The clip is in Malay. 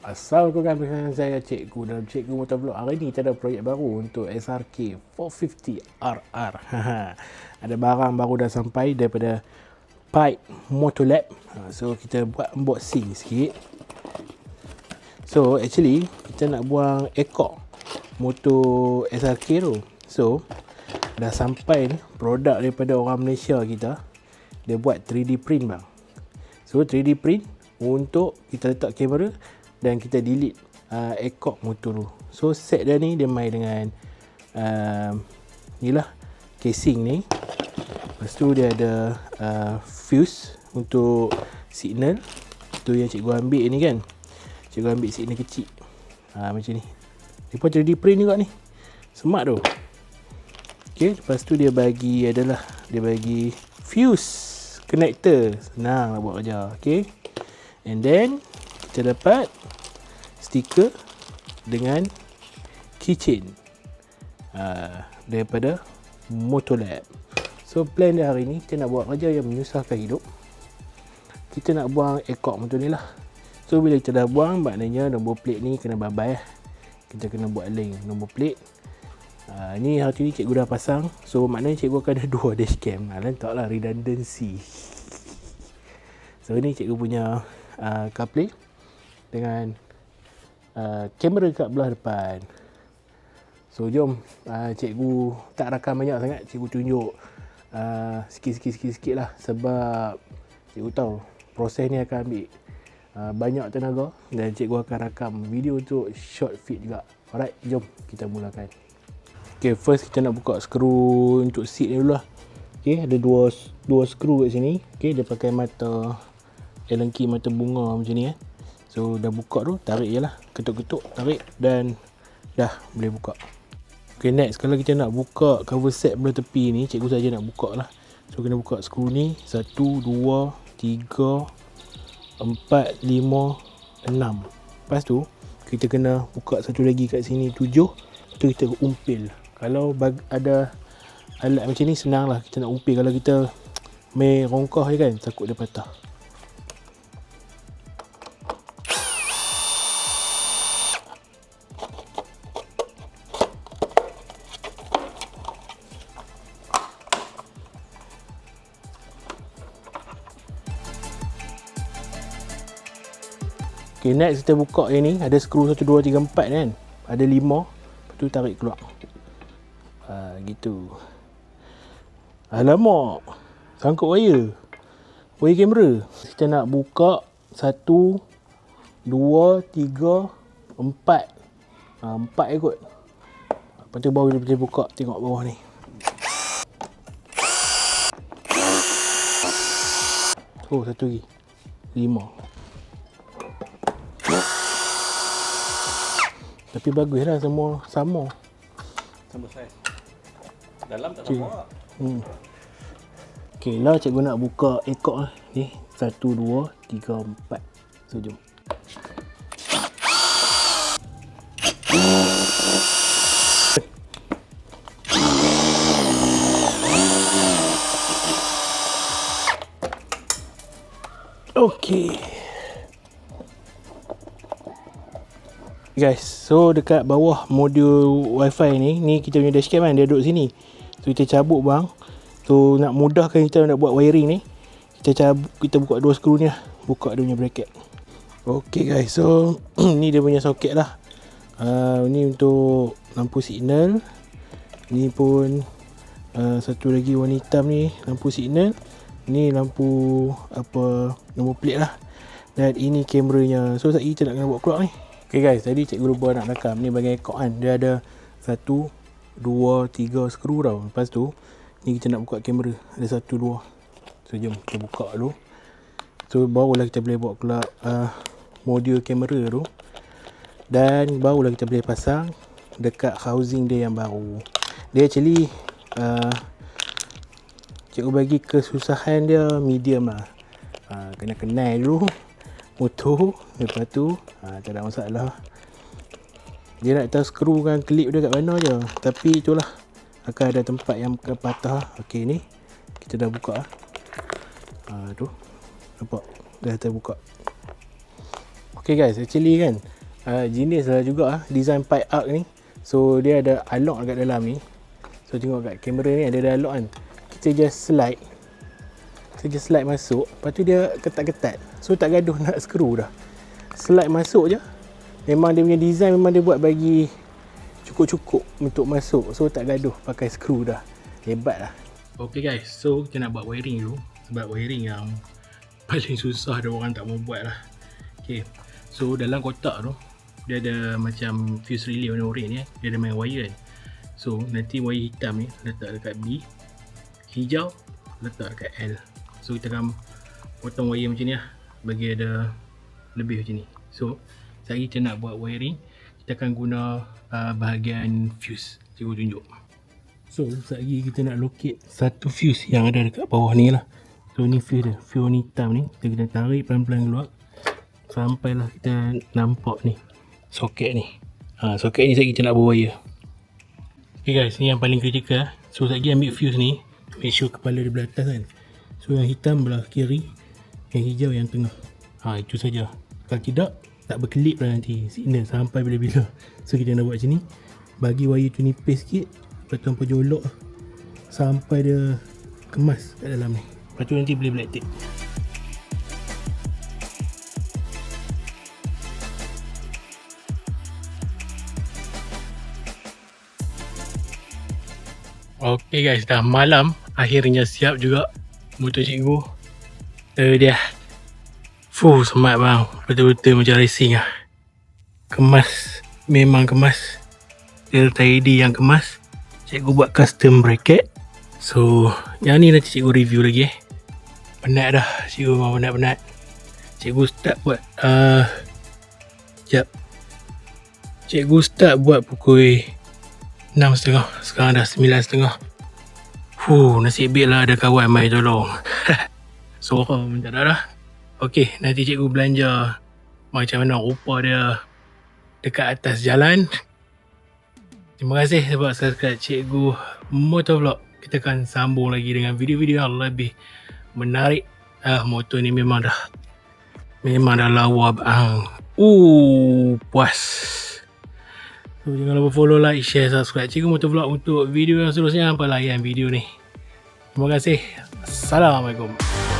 Assalamualaikum, bersama saya Cikgu dalam Cikgu Motovlog. Hari ni kita ada projek baru untuk SRK 450RR. Ada barang baru dah sampai daripada Pipe Motolab. So kita buat unboxing sikit. So actually kita nak buang ekor motor SRK tu. So dah sampai ni produk daripada orang Malaysia kita. Dia buat 3D print bang. So 3D print untuk kita letak kamera dan kita delete ekor motor tu. So set dia ni dia main dengan ni lah casing ni. Lepas tu dia ada fuse untuk signal. Tu yang cikgu ambil ni kan. Cikgu ambil signal kecil. Macam ni. Dia pun 3D print juga ni. Smart tu. Okay, lepas tu dia bagi fuse connector. Senang nak buat kerja. Okay. And then kita dapat stiker dengan keychain daripada Motolab. So plan dia hari ni kita nak buat kerja yang menyusahkan hidup. Kita nak buang ekor motor ni lah. So bila kita dah buang, maknanya nombor plate ni kena bye-bye lah. Kita kena buat link nombor plate. Ni hari ni cikgu dah pasang. So maknanya cikgu akan ada 2 dashcam. Lantak lah redundancy. So ni cikgu punya CarPlay dengan kamera kat belah depan. So jom cikgu tak rakam banyak sangat, cikgu tunjuk sikit lah, sebab cikgu tahu proses ni akan ambil banyak tenaga dan cikgu akan rakam video untuk short fit juga. Alright, jom kita mulakan. Okay, first kita nak buka skru untuk seat ni dulu lah. Okay, ada dua skru kat sini. Okay, dia pakai mata Allen key, mata bunga macam ni . So dah buka tu, tarik je lah, ketuk-ketuk, tarik dan dah boleh buka. Okay, next kalau kita nak buka cover set belah tepi ni, cikgu saja nak buka lah. So kena buka skru ni 1, 2, 3, 4, 5, 6. Lepas tu kita kena buka satu lagi kat sini 7. Lepas tu kita umpil. Kalau ada alat macam ni senang lah kita nak umpil. Kalau kita main rongkah je kan, takut dia patah. Okay, next kita buka yang ni. Ada skru 1, 2, 3, 4 kan. Ada 5. Lepas tu tarik keluar. Gitu. Alamak. Sangkut wire. Wire kamera. Kita nak buka 1, 2, 3, 4. 4 ikut. Lepas tu baru dia boleh buka. Tengok bawah ni. Oh, satu lagi. 5. Tapi baguslah semua sama. Sama saiz. Dalam tak sama. Okey, lah cikgu nak buka ekor lah. Ni 1, 2, 3, 4. So jom. Okey. Guys, so dekat bawah modul wifi ni kita punya dashcam kan, dia duduk sini. So kita cabut bang. So nak mudahkan kita nak buat wiring ni, kita buka 2 skru ni lah. Buka dia punya bracket. Okay guys, so ni dia punya soket lah. Ni untuk lampu signal. Ni pun satu lagi warna hitam ni lampu signal. Ni lampu nombor plate lah. Dan ini kameranya. So sekejap kita nak kena buat keluar ni. Okay guys, tadi cikgu lupa nak rakam. Ni bagian ekor kan. Dia ada 1, 2, 3 skru tau. Lepas tu ni kita nak buka kamera. Ada 1, 2. So jom kita buka dulu. So barulah kita boleh buat keluar modul kamera tu. Dan barulah kita boleh pasang dekat housing dia yang baru. Dia actually cikgu bagi kesusahan dia medium lah. Kena kenal dulu motor. Lepas tu tak ada masalah. Dia nak tahu skru kan klip dia kat mana je. Tapi itulah, akan ada tempat yang patah. Okey, ni kita dah buka lah. Tu nampak dah terbuka. Ok, Okay guys, actually kan jenis lah juga design pipe arc ni. So dia ada unlock dekat dalam ni. So tengok kat kamera ni ada unlock kan. Kita just slide masuk. Lepas tu dia ketat-ketat. So tak gaduh nak skru dah. Slide masuk je. Memang dia punya design memang dia buat bagi cukup-cukup untuk masuk. So tak gaduh pakai skru dah. Hebat lah. Okay guys, so kita nak buat wiring dulu. Sebab wiring yang paling susah dia orang tak mau buat lah. Okay, so dalam kotak tu dia ada macam fuse relay warna orange ni. Dia ada main wire kan. So nanti wire hitam ni letak dekat B, hijau letak dekat L. So kita akan potong wire macam ni lah, bagi ada lebih macam ni. So sekali kita nak buat wiring, kita akan guna bahagian fuse. Cikgu tunjuk. So sekali kita nak locate satu fuse yang ada dekat bawah ni lah. So ni fuse dia, fuse warna hitam ni. Kita kena tarik pelan-pelan keluar sampailah kita nampak ni soket ni. Soket ni sekali kita nak buat wire. Okay guys, ni yang paling kritikal. So sekali ambil fuse ni, make sure kepala dia belah atas kan. So yang hitam belah kiri, yang hijau yang tengah. Itu saja. Kalau tidak, tak berkelip lah nanti signal sampai bila-bila. So kita nak buat macam ni, bagi wire tu nipis sikit, lepas tu hampa jolok sampai dia kemas kat dalam ni. Lepas tu nanti boleh black tape. Okay guys, dah malam. Akhirnya siap juga motor cikgu. Dia semat bang. Betul-betul macam racing lah. Kemas. Memang kemas. Delta AD yang kemas. Cikgu buat custom bracket. So yang ni nanti cikgu review lagi Penat dah. Cikgu memang penat-penat. Cikgu start buat sekejap. Cikgu start buat pukul 6.30. Sekarang dah 9.30. Nasib baik lah ada kawan mai tolong. Sorang minta dah. Okey, nanti cikgu belanja macam mana rupa dia dekat atas jalan. Terima kasih sebab subscribe cikgu Motovlog. Kita akan sambung lagi dengan video-video yang lebih menarik. Motor ni memang dah lawa bang. Puas. So, jangan lupa follow, like, share, subscribe Cikgu Motovlog untuk video yang seterusnya. Hampa layan video ni. Terima kasih. Assalamualaikum.